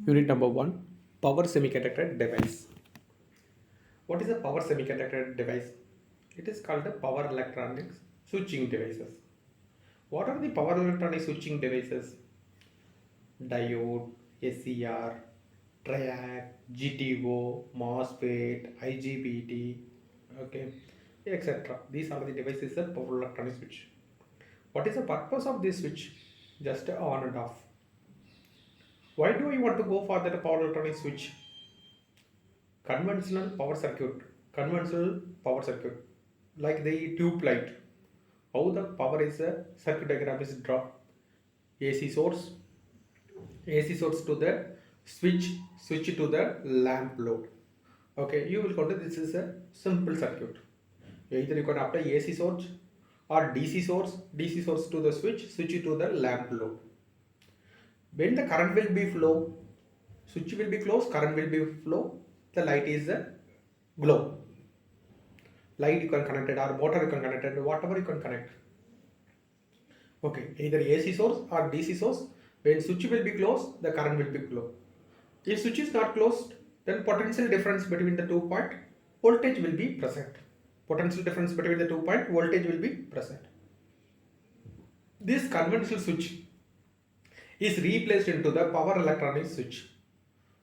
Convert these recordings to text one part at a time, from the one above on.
Unit number 1, Power Semiconductor Device. What is a power semiconductor device? It is called a power electronics switching devices. What are the power electronic switching devices? Diode, SCR, triac, GTO, MOSFET, IGBT, okay, etc. These are the devices of power electronic switch. What is the purpose of this switch? Just on and off. Why do I want to go for that power electronic switch? Conventional power circuit, conventional power circuit, like the tube light. How the power is a circuit diagram is drawn. AC source, AC source to the switch, switch to the lamp load. Okay, you will go to, this is a simple circuit. Either you can apply AC source or DC source, DC source to the switch, switch to the lamp load. When the current will be flow, switch will be closed, current will be flow, the light is a glow. Light you can connect it, or motor you can connect it, whatever you can connect. Okay, either AC source or DC source. When switch will be closed, the current will be flow. If switch is not closed, then potential difference between the 2 point voltage will be present. Potential difference between the 2 point voltage will be present. This conventional switch is replaced into the power electronic switch.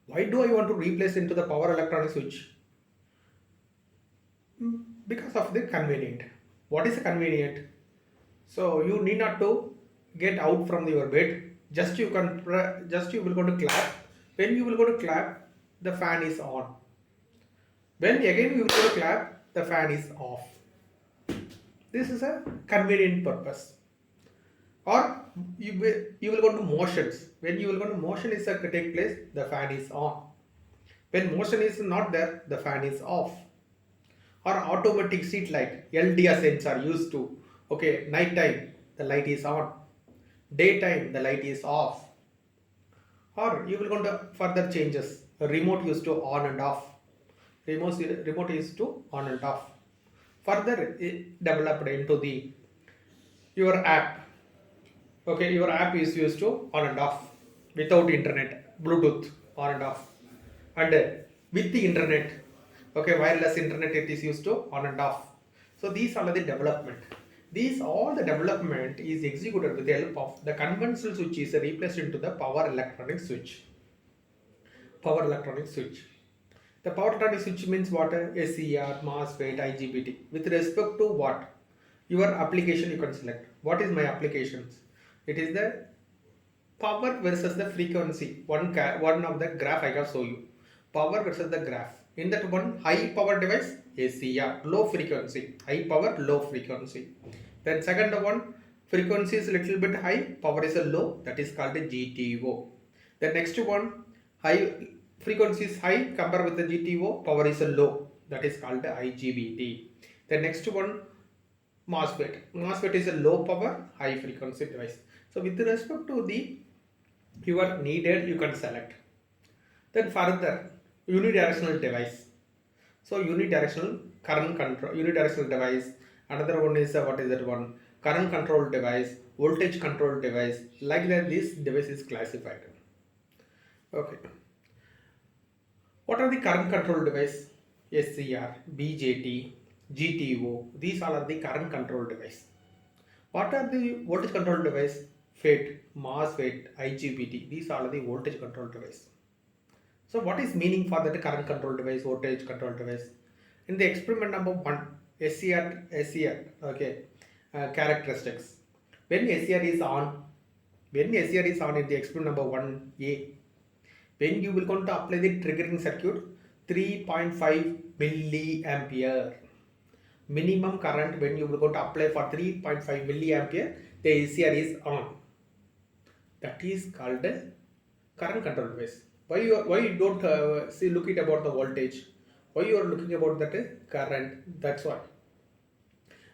Why do I want to replace into the power electronic switch? Because of the convenient. What is convenient? So you need not to get out from your bed. Just you will go to clap. When you will go to clap, the fan is on. When again you will go to clap, the fan is off. This is a convenient purpose. Or you will go to motions. When you will go to motion is take place, the fan is on. When motion is not there, the fan is off. Or automatic street light, LDR sensor used to. Okay, night time the light is on. Daytime the light is off. Or you will go to further changes. A remote used to on and off. Remote used to on and off. Further developed into the your app. Okay, your app is used to on and off without internet, Bluetooth on and off, and with the internet. Okay, wireless internet it is used to on and off. So these are the development. These all the development is executed with the help of the conventional switch is replaced into the power electronic switch. Power electronic switch. The power electronic switch means what? SCR, MOSFET, IGBT. With respect to what? Your application you can select. What is my applications? It is the power versus the frequency. One of the graph I have show you. Power versus the graph. In that one, high power device, SCR, low frequency. High power, low frequency. Then second one, frequency is a little bit high, power is a low, that is called a GTO. The next one, high frequency is high, compare with the GTO, power is a low, that is called the IGBT. The next one, MOSFET. MOSFET is a low power, high frequency device. So with respect to the your needed, you can select. Then further, unidirectional device. So unidirectional current control, unidirectional device. Another one is what is that one? Current control device, voltage control device. Like that, this device is classified. Okay. What are the current control device? SCR, BJT, GTO. These all are the current control device. What are the voltage control device? FET, MOSFET, IGBT. These are the voltage control device. So what is meaning for that current control device, voltage control device? In the experiment number 1, SCR, okay, characteristics. When SCR is on, in the experiment number 1A, when you will going to apply the triggering circuit, 3.5 milliampere. Minimum current when you will going to apply for 3.5 milliampere, the SCR is on. That is called a current control device. Why you don't look it about the voltage? Why you are looking about that current? That's why.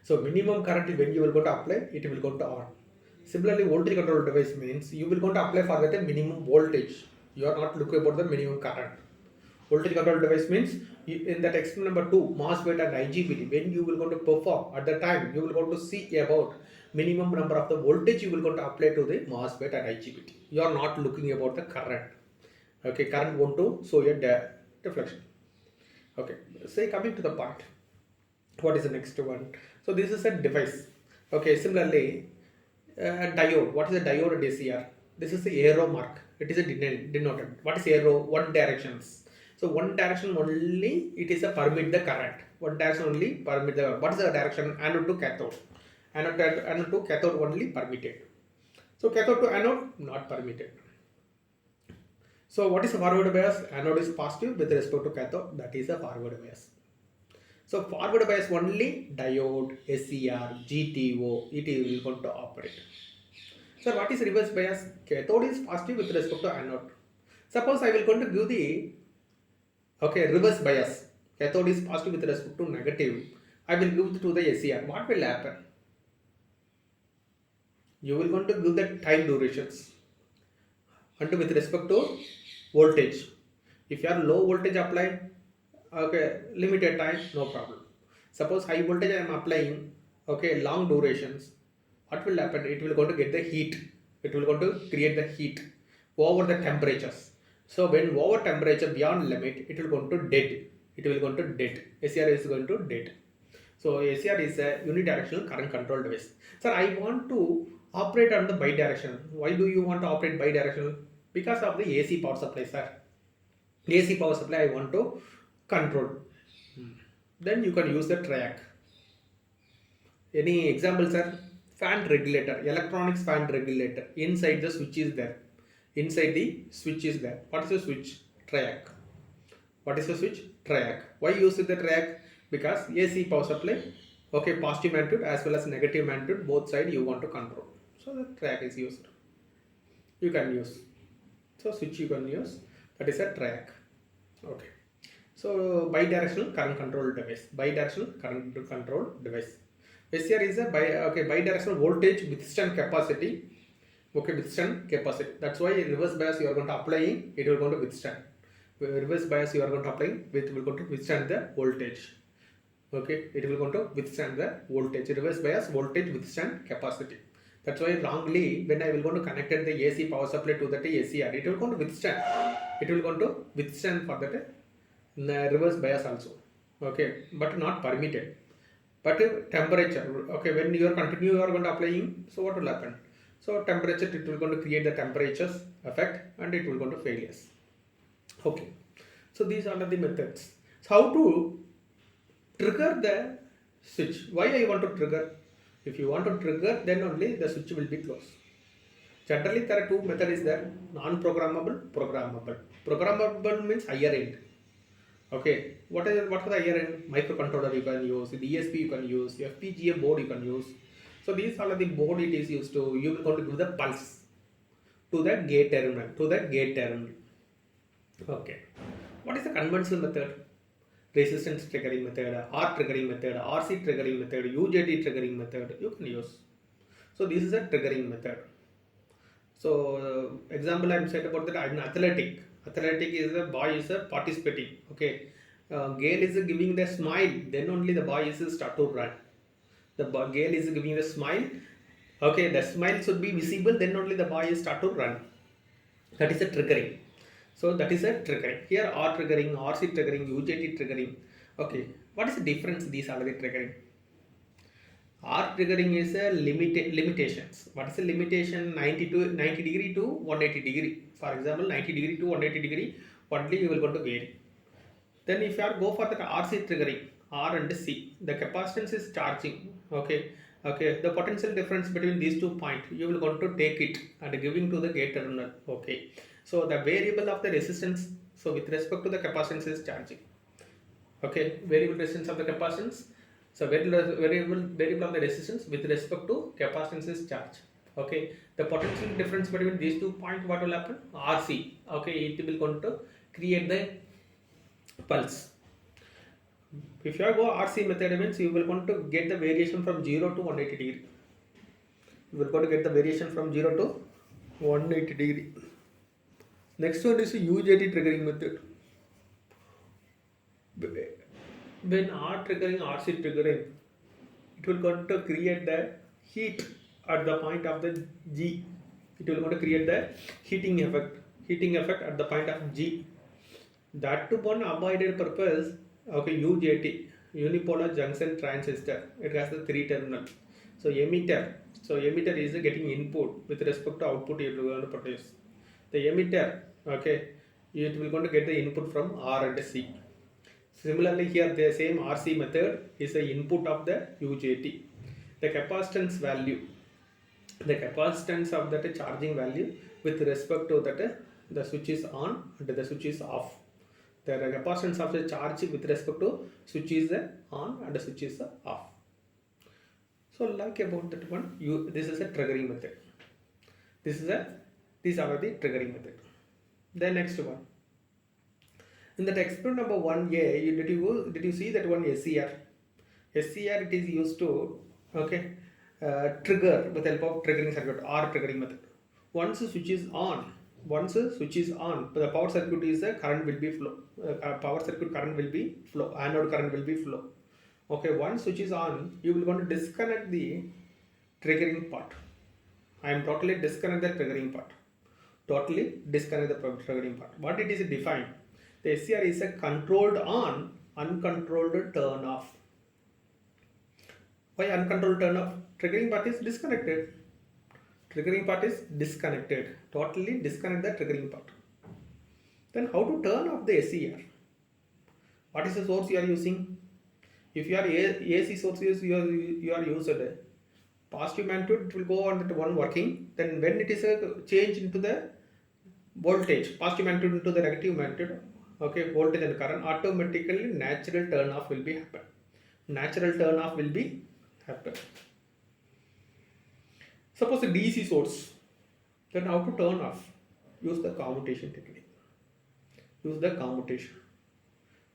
So minimum current when you will go to apply, it will go to on. Similarly, voltage control device means you will go to apply for that minimum voltage. You are not looking about the minimum current. Voltage control device means in that experiment number 2, MOSFET and IGBT, when you will go to perform at the time, you will go to see about minimum number of the voltage you will go to apply to the MOSFET and IGBT. You are not looking about the current. Okay, current want to show a deflection. Okay, say coming to the point, what is the next one? So this is a device. Okay, similarly, diode. What is a diode DCR? This is the arrow mark. It is a denoted. What is arrow? One directions. So one direction only it is a permit the current. One direction only permit the current. What is the direction? Anode to cathode. Anode to cathode only permitted. So cathode to anode not permitted. So what is a forward bias? Anode is positive with respect to cathode. That is a forward bias. So forward bias only diode, SCR, GTO, it is going to operate. So what is reverse bias? Cathode is positive with respect to anode. Suppose I will going to give the reverse bias. Cathode is positive with respect to negative. I will give to the SCR. What will happen? You will going to give the time durations. And with respect to voltage. If you are low voltage apply, okay, limited time, no problem. Suppose high voltage I am applying, okay, long durations, what will happen? It will going to get the heat. It will going to create the heat over the temperatures. So when over temperature beyond limit, it will going to dead. It will going to dead. SCR is going to dead. So SCR is a unidirectional current control device. Sir, I want to operate on the bidirectional. Why do you want to operate bidirectional? Because of the AC power supply, sir. AC power supply I want to control. Then you can use the track. Any example, sir? Fan regulator, electronics fan regulator. Inside the switch is there. Inside the switch is there. What is the switch? Track. What is the switch? Track. Why use the track? Because AC power supply, okay, positive magnitude as well as negative magnitude, both side you want to control. So the track is used. You can use. So switch you can use. That is a track. Okay. So bidirectional current control device. Bidirectional current control device. SCR is a bidirectional voltage withstand capacity. Okay, withstand capacity. That's why reverse bias you are going to apply. It will going to withstand. Reverse bias you are going to apply. It will going to withstand the voltage. Okay, it will going to withstand the voltage. Reverse bias voltage withstand capacity. That's why wrongly when I will going to connect the AC power supply to that SCR, it will going to withstand. It will going to withstand for that reverse bias also. Okay, but not permitted. But temperature, okay, when you are going to applying, so what will happen? So temperature, it will going to create the temperatures effect and it will going to failures. Okay, so these are the methods. So how to trigger the switch? Why I want to trigger? If you want to trigger, then only the switch will be closed. Generally, there are two methods there: non-programmable, programmable. Programmable means higher end. Okay, what are the higher end? Microcontroller you can use, DSP you can use, FPGA board you can use. So these are the board it is used to. You will going to give the pulse to the gate terminal. Okay, what is the conventional method? Resistance triggering method, R triggering method, RC triggering method, UJT triggering method you can use. So this is a triggering method. So example I am said about that in athletic. Athletic is the boy is participating. Okay, girl is giving the smile. Then only the boy is start to run. The girl is giving the smile. Okay, the smile should be visible. Then only the boy is start to run. That is a triggering. So that is a triggering. Here R triggering, RC triggering, UJT triggering. Okay, what is the difference? These are the triggering. R triggering is a limitations. What is the limitation? 90 degree to 180 degree. For example, 90 degree to 180 degree, only you will go to vary. Then if you are go for the RC triggering, R and C, the capacitance is charging. Okay, the potential difference between these 2 points, you will going to take it and giving to the gate terminal. Okay, so the variable of the resistance, so with respect to the capacitance is charging. Okay, variable resistance of the capacitance. So variable of the resistance with respect to capacitance is charge. Okay, the potential difference between these 2 points, what will happen? RC. Okay, it will going to create the pulse. If you go RC method means you will going to get the variation from 0 to 180 degree. You will going to get the variation from 0 to 180 degree. Next one is UJT triggering method. When R triggering, RC triggering, it will going to create the heat at the point of the G. It will going to create the heating effect. heating effect at the point of G. That to one avoided purpose, okay, UJT, unipolar junction transistor. It has the three terminal. So emitter is getting input with respect to output you are going to produce. The emitter, okay, it will going to get the input from R and C. Similarly, here the same RC method is the input of the UJT. The capacitance value, the capacitance of that charging value with respect to that the switch is on and the switch is off. The capacitance of the charge with respect to switch is on and the switch is off. So like about that one, this is a triggering method. These are the triggering method. The next one. In that experiment number 1A, did you see that one SCR? SCR it is used to trigger with the help of triggering circuit or triggering method. Once the switch is on, the power circuit is the current will be flow. Power circuit current will be flow. Anode current will be flow. Okay, once switch is on, you will want to disconnect the triggering part. I am totally disconnect the triggering part. Totally disconnect the triggering part. What it is defined? The SCR is a controlled on, uncontrolled turn off. Why uncontrolled turn off? Triggering part is disconnected. Totally disconnect the triggering part. Then how to turn off the SCR? What is the source you are using? If you are AC sources you are used, positive magnitude, it will go on that one working. Then when it is a change into the voltage, positive magnitude into the negative magnitude, okay, voltage and current, automatically natural turn off will be happen. Suppose a DC source, then how to turn off? Use the commutation technique.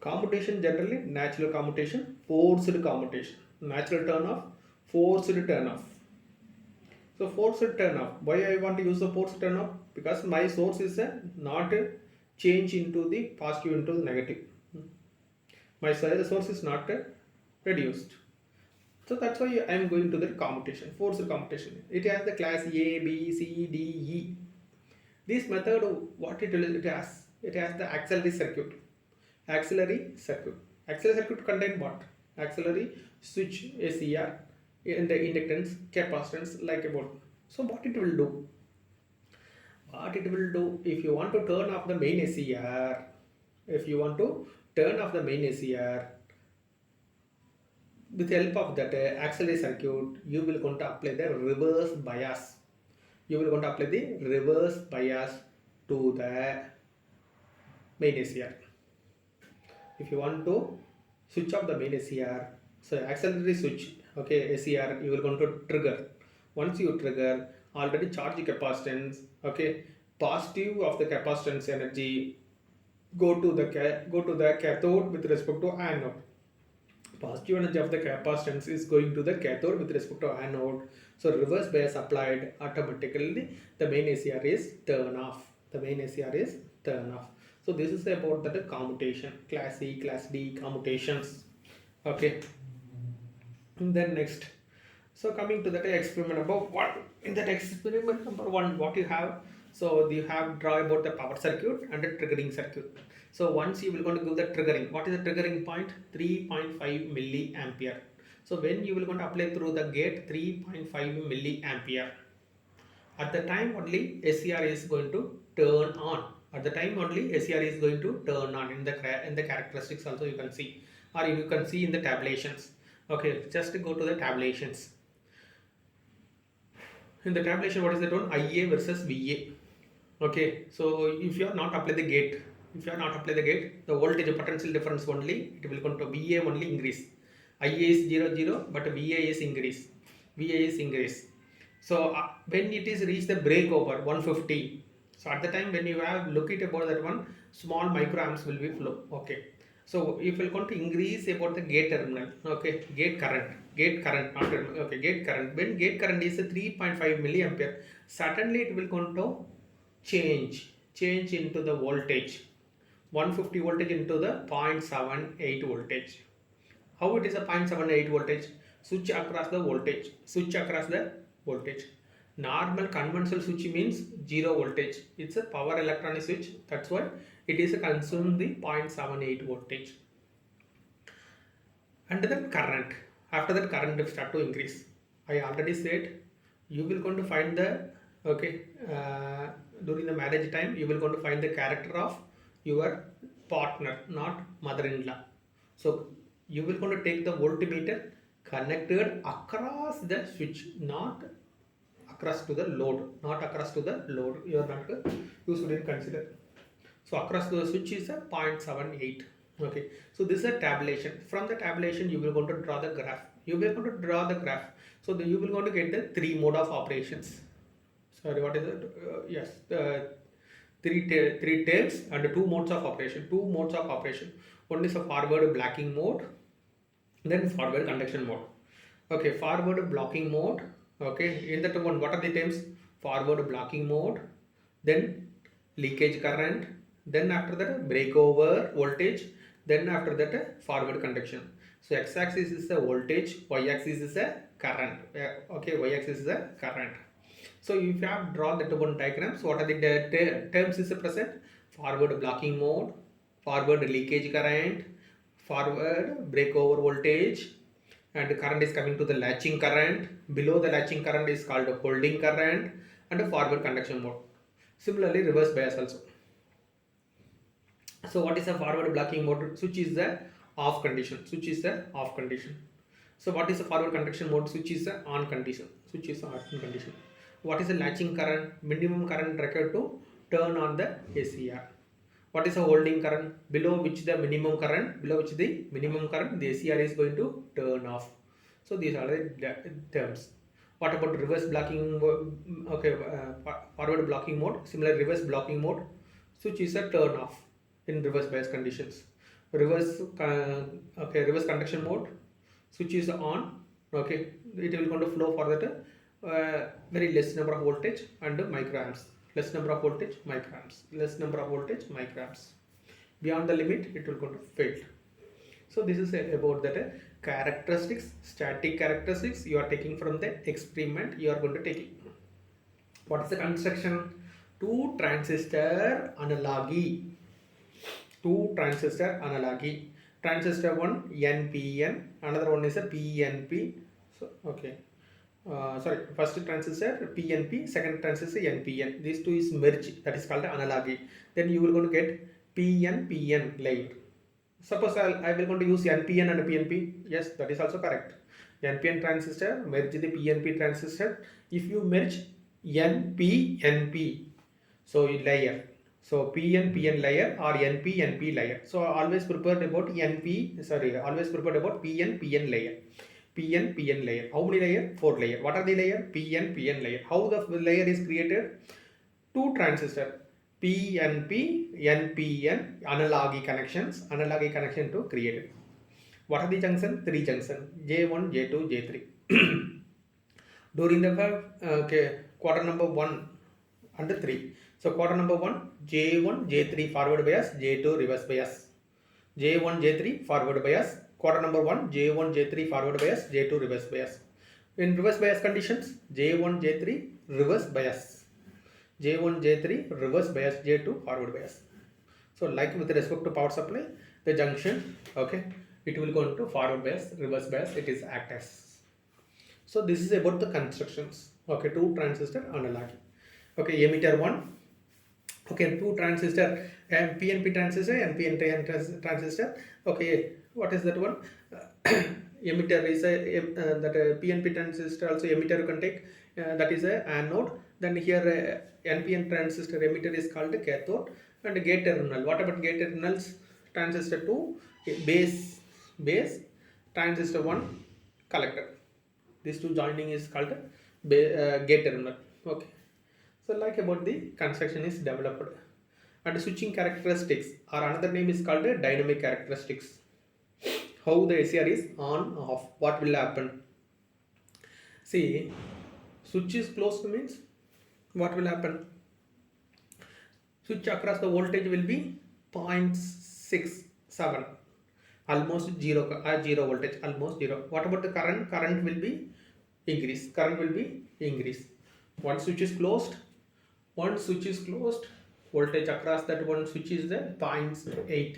Commutation generally, natural commutation, forced commutation. Natural turn off, forced turn off. So forced turn off. Why I want to use the forced turn off? Because my source is not a change into the positive into the negative. My source is not reduced. So that's why I am going to the commutation, forced commutation. It has the class A, B, C, D, E. This method, what it has? It has the auxiliary circuit. Auxiliary circuit contain what? Auxiliary switch, SCR, and the inductance, capacitance, like about. So what it will do? If you want to turn off the main SCR, with the help of that auxiliary circuit, you will going to apply the reverse bias. To the main SCR. If you want to switch off the main SCR, so auxiliary switch, okay, SCR, you will going to trigger. Once you trigger, already charge capacitance, okay, positive of the capacitance energy go to the cathode with respect to anode. Positive energy of the capacitance is going to the cathode with respect to anode. So reverse bias applied, automatically the main SCR is turn off. So this is about the commutation, class C, class D commutations. Okay. And then next. So coming to that experiment number 1. In that experiment number 1, what you have? So you have draw about the power circuit and the triggering circuit. So once you will going to give the triggering. What is the triggering point? 3.5 milliampere. So when you will going to apply through the gate 3.5 milliampere. At the time only SCR is going to turn on. In the characteristics also you can see, or you can see in the tabulations. Okay, just go to the tabulations. In the tabulation, what is that one? IA versus VA. Okay, so if you are not apply the gate, the voltage potential difference only, it will come to VA only increase. IA is 0, but VA is increase. So when it is reached the breakover 150, so at the time when you have look at about that one, small microamps will be flow. Okay, so if you want to increase about the gate terminal, okay, gate current, gate current. When gate current is a 3.5 milliampere, suddenly it will going to change into the voltage, 150 voltage into the 0.78 voltage. How it is a 0.78 voltage? Switch across the voltage. Normal conventional switch means zero voltage. It's a power electronic switch. That's why it is consume the 0.78 voltage. And then current. After that, current will start to increase. I already said you will going to find the okay during the marriage time you will going to find the character of your partner, not mother-in-law. So you will going to take the voltmeter connected across the switch, not across to the load, not across to the load. You are not you shouldn't consider. So across the switch is a 0.78. Okay. So this is a tabulation. From the tabulation, you will going to draw the graph. You will going to draw the graph. So you will going to get the three mode of operations. Sorry, what is it? Yes, three tails and two modes of operation. Two modes of operation. One is a forward blocking mode, then forward conduction mode. Okay, forward blocking mode. Okay, in that one, what are the terms? Forward blocking mode, then leakage current, then after that breakover voltage, then after that forward conduction. So x-axis is the voltage, y-axis is the current. Okay, y-axis is the current. So if you have drawn that one diagrams, what are the terms is present? Forward blocking mode, forward leakage current, forward breakover voltage, and the current is coming to the latching current. Below the latching current is called holding current and a forward conduction mode. Similarly, reverse bias also. So what is a forward blocking mode? Switch is the off condition. Switch is the off condition. So what is the forward conduction mode? Switch is the on condition. Switch is the on condition. What is the latching current? Minimum current required to turn on the ACR. What is the holding current? Below which the minimum current, the ACR is going to turn off. So these are the terms. What about reverse blocking? Okay, forward blocking mode. Similar reverse blocking mode. Switch is a turn off in reverse bias conditions. Reverse reverse conduction mode. Switch is on. Okay, it will going to flow for that very less number of voltage and microamps. Less number of voltage, microamps. Less number of voltage, microamps. Beyond the limit, it will going to fail. So this is about that characteristics, static characteristics you are taking from the experiment you are going to take it. What is the construction? Two transistor analogy. Two transistor analogy. Transistor one NPN, another one is a PNP. So okay. Sorry, first transistor PNP, second transistor NPN. These two is merged, that is called analogy. Then you will going to get PNPN layer. Suppose I will going to use NPN and PNP. Yes, that is also correct. NPN transistor merge the PNP transistor. If you merge NPNP, so layer. So PNPN layer or NPNP layer. So always prepared about always prepared about PNPN layer. PNPN layer. How many layer? 4 layer. What are the layer? PNPN layer. How the layer is created? Two transistor. PNP, NPN, analogy connections. Analogy connection to created. What are the junction? 3 junction. J1, J2, J3. During the quarter number 1 and 3. So quarter number 1, J1, J3 forward bias, J2 reverse bias. J1, J3 forward bias. Quarter number 1, J1, J3 forward bias, J2 reverse bias. In reverse bias conditions, J1, J3 reverse bias. J1, J3 reverse bias, J2 forward bias. So like with respect to power supply, the junction, okay, it will go into forward bias, reverse bias, it is act as. So this is about the constructions. Okay, two transistor analogy. Okay, emitter 1. Okay, two transistor, PNP transistor and PNP transistor. Okay, what is that one? Emitter is that PNP transistor also emitter you can take. That is a anode. Then here NPN transistor emitter is called cathode and gate terminal. What about gate terminals? Transistor 2 base, transistor 1 collector. These two joining is called gate terminal. Okay. So like about the construction is developed. And switching characteristics or another name is called dynamic characteristics. How the ACR is on off, what will happen? See, switch is closed means what will happen? Switch across the voltage will be 0.67, almost zero voltage, almost zero. What about the current? Current will be increase. One switch is closed. One switch is closed. Voltage across that one switch is the 0.8.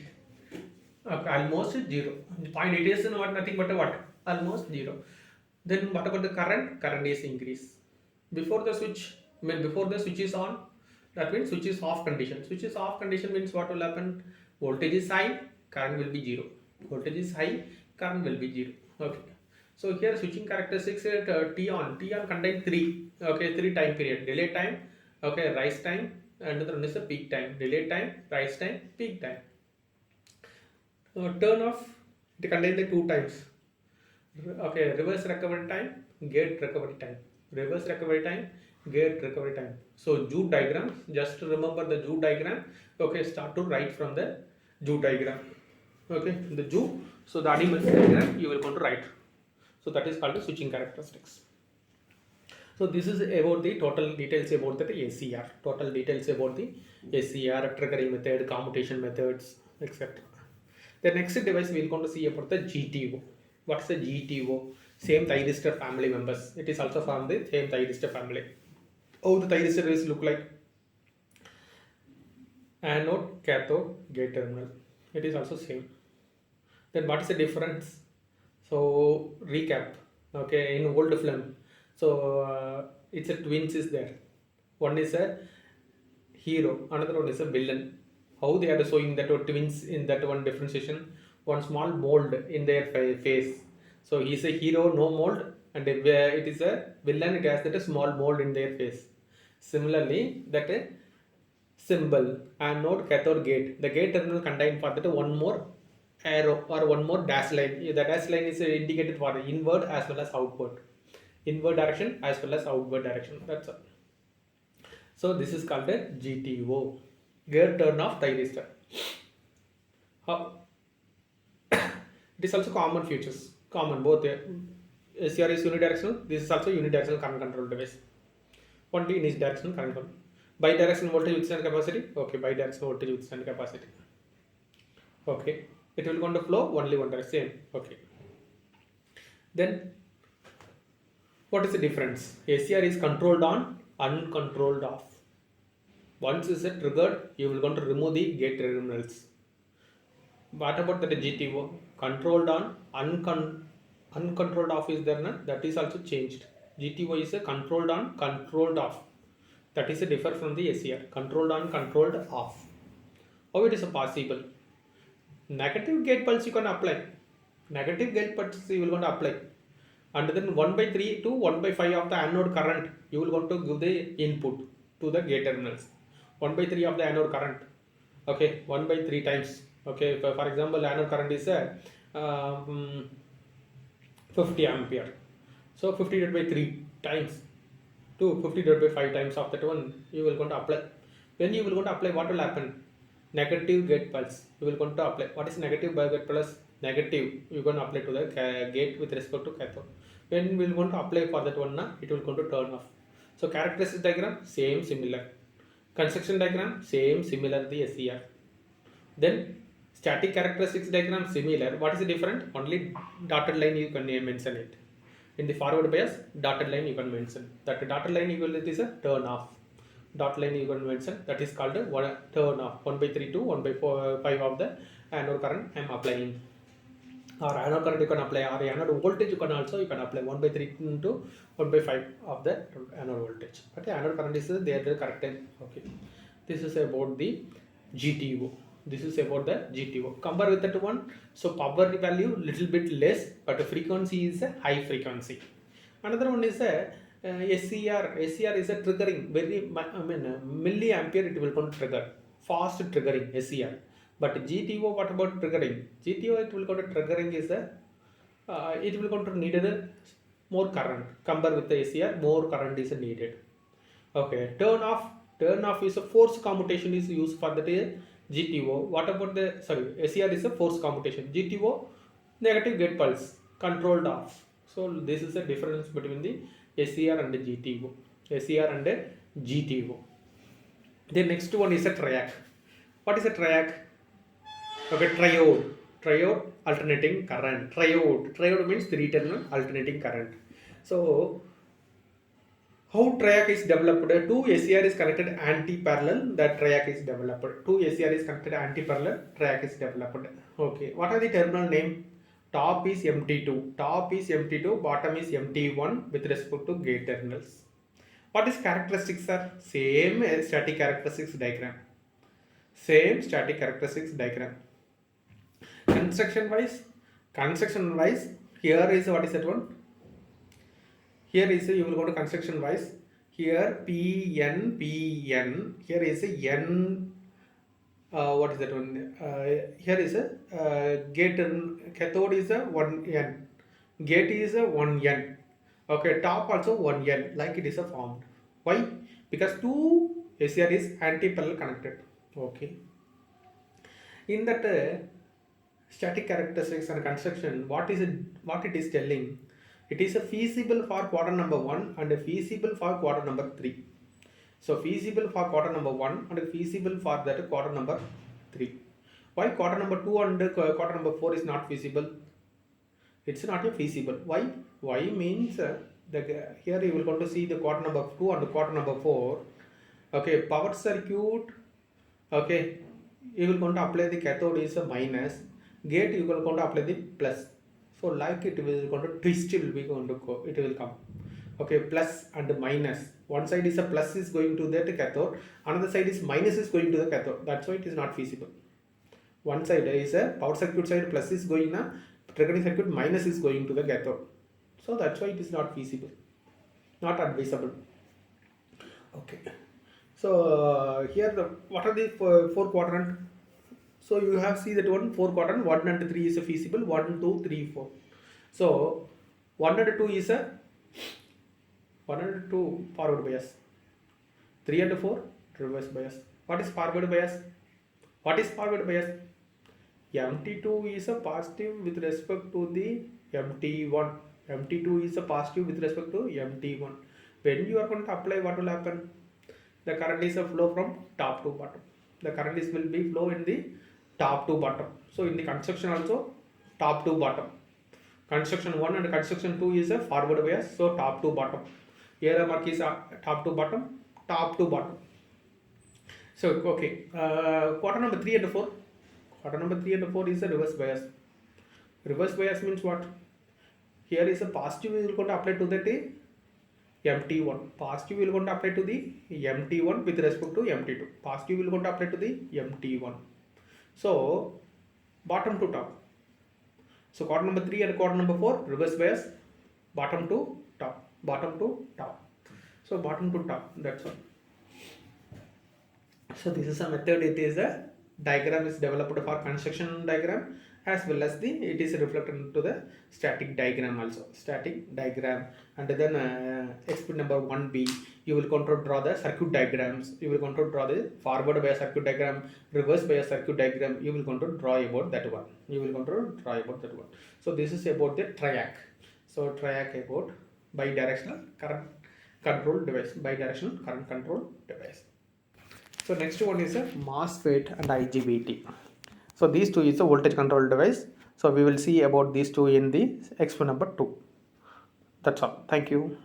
Almost 0. 0.8 is not nothing but a what? Almost 0. Then what about the current? Current is increase. Before the switch, before the switch is on, that means switch is off condition. Switch is off condition means what will happen? Voltage is high, current will be 0. Voltage is high, current will be 0. Okay. So here switching characteristics at T on. T on contain 3. Okay, 3 time period. Delay time, okay, rise time, and another one is the peak time. Delay time, rise time, peak time. Turn off, it contains the 2 times. Okay, reverse recovery time, gate recovery time. Reverse recovery time, gate recovery time. So Joule diagram, just remember the Joule diagram. Okay, start to write from the Joule diagram. Okay, the Joule. So the animal diagram you will going to write. So that is called the switching characteristics. So this is about the total details about the ACR. Total details about the ACR, triggering method, commutation methods, etc. The next device we are going to see about the GTO. What's the GTO? Same thyristor family members. It is also from the same thyristor family. How the thyristors look like? Anode, cathode, gate terminal. It is also same. Then what is the difference? So recap. Okay, in old film. So it's a twins is there. One is a hero, another one is a villain. How they are showing that twins in that one differentiation? One small mold in their face. So he is a hero, no mold, and it is a villain. It has that a small mold in their face. Similarly, that a symbol anode, cathode, gate. The gate terminal contain for that one more arrow or one more dash line. The dash line is indicated for the inward as well as outward. Inward direction as well as outward direction. That's all. So this is called a GTO, gear turn off thyristor. How? It is also common features. Common both. SCR is unidirectional. This is also unidirectional current control device. Only in each direction current control. Bidirectional voltage withstand capacity. Okay, bidirectional voltage withstand capacity. Okay, it will going to flow only one direction. Same. Okay. Then what is the difference? ACR is controlled on, uncontrolled off. Once is it triggered, you will going to remove the gate terminals. What about the GTO? Controlled on, uncontrolled off is there, na? That is also changed. GTO is a controlled on, controlled off. That is a differ from the ACR. Controlled on, controlled off. How it is possible? Negative gate pulse you can apply. Negative gate pulse you will going to apply. And then 1 by 3 to 1 by 5 of the anode current you will going to give the input to the gate terminals. 1 by 3 of the anode current. Okay, 1 by 3 times. Okay, for example, anode current is 50 ampere. So 50 divided by 3 times to 50 divided by 5 times of that one you will going to apply. When you will going to apply, what will happen? Negative gate pulse you will going to apply. What is negative by gate pulse? Negative you going to apply to the gate with respect to cathode. When we will going to apply for that one, it will going to turn off. So characteristics diagram same similar. Construction diagram same similar the SCR. Then static characteristics diagram similar. What is the different? Only dotted line you can mention it. In the forward bias, dotted line you can mention. That dotted line equivalent is a turn off. Dot line you can mention, that is called a turn off. 1 by 3 to 1 by 5 of the anode current I am applying. Or anode current you can apply, or anode voltage you can also apply 1 by 3 to 1 by 5 of the anode voltage. But the anode current is there the correct time. Okay. This is about the GTO. This is about the GTO. Compare with that one. So power value little bit less, but the frequency is a high frequency. Another one is a SCR. SCR is a triggering very milliampere it will going to trigger. Fast triggering SCR. But GTO, what about triggering? GTO it will go to triggering is a it will going to needed more current. Compare with the SCR, more current is needed. Okay, turn off is a force commutation is used for the GTO. What about the SCR is a force commutation. GTO negative gate pulse controlled off. So this is the difference between the SCR and the GTO. SCR and the GTO. The next one is a triac. What is a triac? Okay, triode alternating current. Triode means 3 terminal alternating current. So How triac is developed? Two SCR is connected anti-parallel, that triac is developed. Two SCR is connected anti-parallel, triac is developed. Okay, what are the terminal name? Top is MT2, top is MT2, bottom is MT1 with respect to gate terminals. What is characteristics, sir? Same static characteristics diagram. Same static characteristics diagram. Construction wise, here is what is that one? Here is you will go to construction wise. Here P N. Here is a N. What is that one? Here is a gate. Cathode is a 1N. Gate is a 1N. Okay, top also 1N. Like it is a formed. Why? Because two SCR is anti-parallel connected. Okay. In that static characteristics and construction, what it is telling? It is a feasible for quarter number 1 and a feasible for quarter number 3. So feasible for quarter number 1 and feasible for that quarter number 3. Why quarter number 2 and quarter number 4 is not feasible? It's not a feasible. Why? Why means here you will going to see the quarter number 2 and quarter number 4. Okay, power circuit. Okay, you will going to apply the cathode is a minus. Gate you will going to apply the plus. So like it will going to twist, it will be going to go, it will come. Okay, plus and minus. One side is a plus is going to that cathode, another side is minus is going to the cathode. That's why it is not feasible. One side is a power circuit side, plus is going na, triggering circuit minus is going to the cathode. So that's why it is not feasible, not advisable. Okay. So here what are the four quadrant? So you have see that one 4 quadrant, 1 and 3 is a feasible, 1, 2, 3, 4. So 1 and 2 is a 1 and 2 forward bias. 3 and 4 reverse bias. What is forward bias? What is forward bias? MT2 is a positive with respect to the MT1. MT2 is a positive with respect to MT1. When you are going to apply, what will happen? The current is a flow from top to bottom. The current is will be flow in the top to bottom. So in the construction also top to bottom. Construction 1 and construction 2 is a forward bias. So top to bottom. Here mark is top to bottom. Top to bottom. So okay. Quarter number 3 and 4. Quarter number 3 and 4 is a reverse bias. Reverse bias means what? Here is a positive we will going to apply to the MT1. Positive we will going to apply to the MT1 with respect to MT2. Positive we will going to apply to the MT1. So bottom to top. So quarter number 3 and quarter number 4 reverse bias. Bottom to top. Bottom to top. So bottom to top. That's all. So this is a method. It is a diagram is developed for construction diagram, as well as it is reflected into the static diagram also. Static diagram. And then experiment number 1b, you will going to draw the circuit diagrams. You will going to draw the forward bias circuit diagram, reverse bias circuit diagram. You will going to draw about that one. So this is about the triac. So triac about bidirectional current control device. Bidirectional current control device. So next one is a MOSFET and IGBT. So these two is a voltage control device. So we will see about these two in the expo number 2. That's all. Thank you.